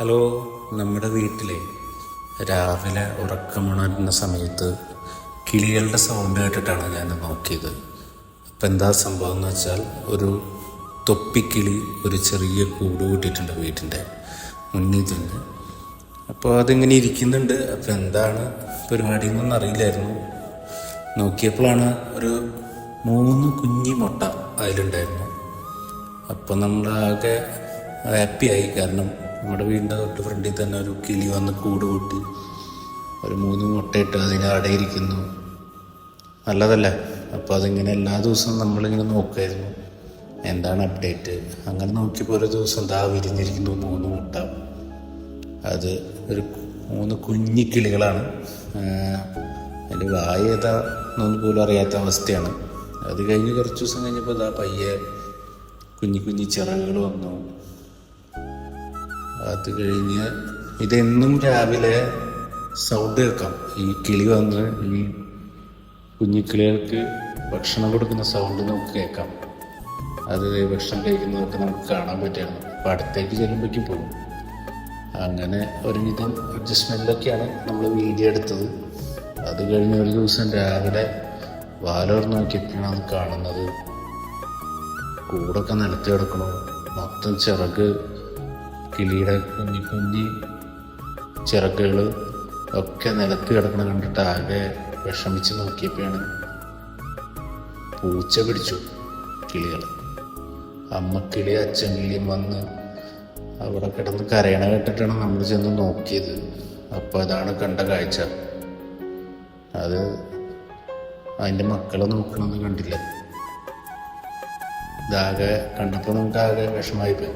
Hello. നമ്മുടെ വീട്ടിലെ രാവിലെ ഉറക്കമുണരുന്ന സമയത്ത് കിളികളുടെ സൗണ്ട് കേട്ടിട്ടാണ് ഞാൻ നോക്കിയത്. അപ്പം എന്താ സംഭവം എന്ന് വെച്ചാൽ, ഒരു തൊപ്പിക്കിളി ഒരു ചെറിയ കൂട് കൂട്ടിയിട്ടുണ്ട് വീട്ടിൻ്റെ മുന്നിൽ തന്നെ. അപ്പോൾ അതിങ്ങനെ ഇരിക്കുന്നുണ്ട്. അപ്പോൾ എന്താണ് പരിപാടി എന്നൊന്നും അറിയില്ലായിരുന്നു. നോക്കിയപ്പോഴാണ് ഒരു 3 കുഞ്ഞി മുട്ട അതിലുണ്ടായിരുന്നു. അപ്പോൾ നമ്മളാകെ ഹാപ്പിയായി. കാരണം നമ്മുടെ വീടിൻ്റെ തൊട്ട് ഫ്രണ്ടിൽ തന്നെ ഒരു കിളി വന്ന് കൂട് കൂട്ടി ഒരു 3 മുട്ടയിട്ട് അതിന് അടയിരിക്കുന്നു. നല്ലതല്ലേ? അപ്പോൾ അതിങ്ങനെ എല്ലാ ദിവസവും നമ്മളിങ്ങനെ നോക്കുമായിരുന്നു എന്താണ് അപ്ഡേറ്റ്. അങ്ങനെ നോക്കിയപ്പോൾ ഒരു ദിവസം ദാ വിരിഞ്ഞിരിക്കുന്നു 3 മുട്ട. അത് ഒരു 3 കുഞ്ഞി കിളികളാണ്. അതിൻ്റെ വായ ഏതാ എന്നൊന്നും പോലും അറിയാത്ത അവസ്ഥയാണ്. അത് കഴിഞ്ഞ് കുറച്ച് ദിവസം കഴിഞ്ഞപ്പോൾ ദാ പയ്യെ കുഞ്ഞി ചിറകുകൾ വന്നു. അത് കഴിഞ്ഞ് ഇതെന്നും രാവിലെ സൗണ്ട് കേൾക്കാം. ഈ കിളി വന്ന് ഈ കുഞ്ഞിക്കിളികൾക്ക് ഭക്ഷണം കൊടുക്കുന്ന സൗണ്ട് നമുക്ക് കേൾക്കാം. അത് ഭക്ഷണം കഴിക്കുന്നതൊക്കെ നമുക്ക് കാണാൻ പറ്റുകയാണ്. അപ്പോൾ അടുത്തേക്ക് ചെല്ലുമ്പോഴേക്കും പോകും. അങ്ങനെ ഒരുവിധം അഡ്ജസ്റ്റ്മെൻറ്റിലൊക്കെയാണ് നമ്മൾ വീഡിയോ എടുത്തത്. അത് കഴിഞ്ഞ് ഒരു ദിവസം രാവിലെ വാലോർന്ന് നോക്കിയപ്പോഴാണ് അത് കാണുന്നത്. കൂടൊക്കെ നിലത്ത് കിടക്കണു. മൊത്തം ചിറക്, കിളിയുടെ കുഞ്ഞി ചിറകുകൾ ഒക്കെ നിലത്ത് കിടക്കണം കണ്ടിട്ട് ആകെ വിഷമിച്ച് നോക്കിയപ്പോഴാണ് പൂച്ച പിടിച്ചു കിളികൾ. അമ്മക്കിളി അച്ഛൻ കിളിയും വന്ന് അവിടെ കിടന്ന് കരയണ കേട്ടിട്ടാണ് നമ്മൾ ചെന്ന് നോക്കിയത്. അപ്പോൾ അതാണ് കണ്ട കാഴ്ച. അത് അതിൻ്റെ മക്കളെ നോക്കണമെന്ന് കണ്ടില്ല. ഇതാകെ കണ്ടപ്പോൾ നമുക്ക് ആകെ വിഷമമായി പോയി.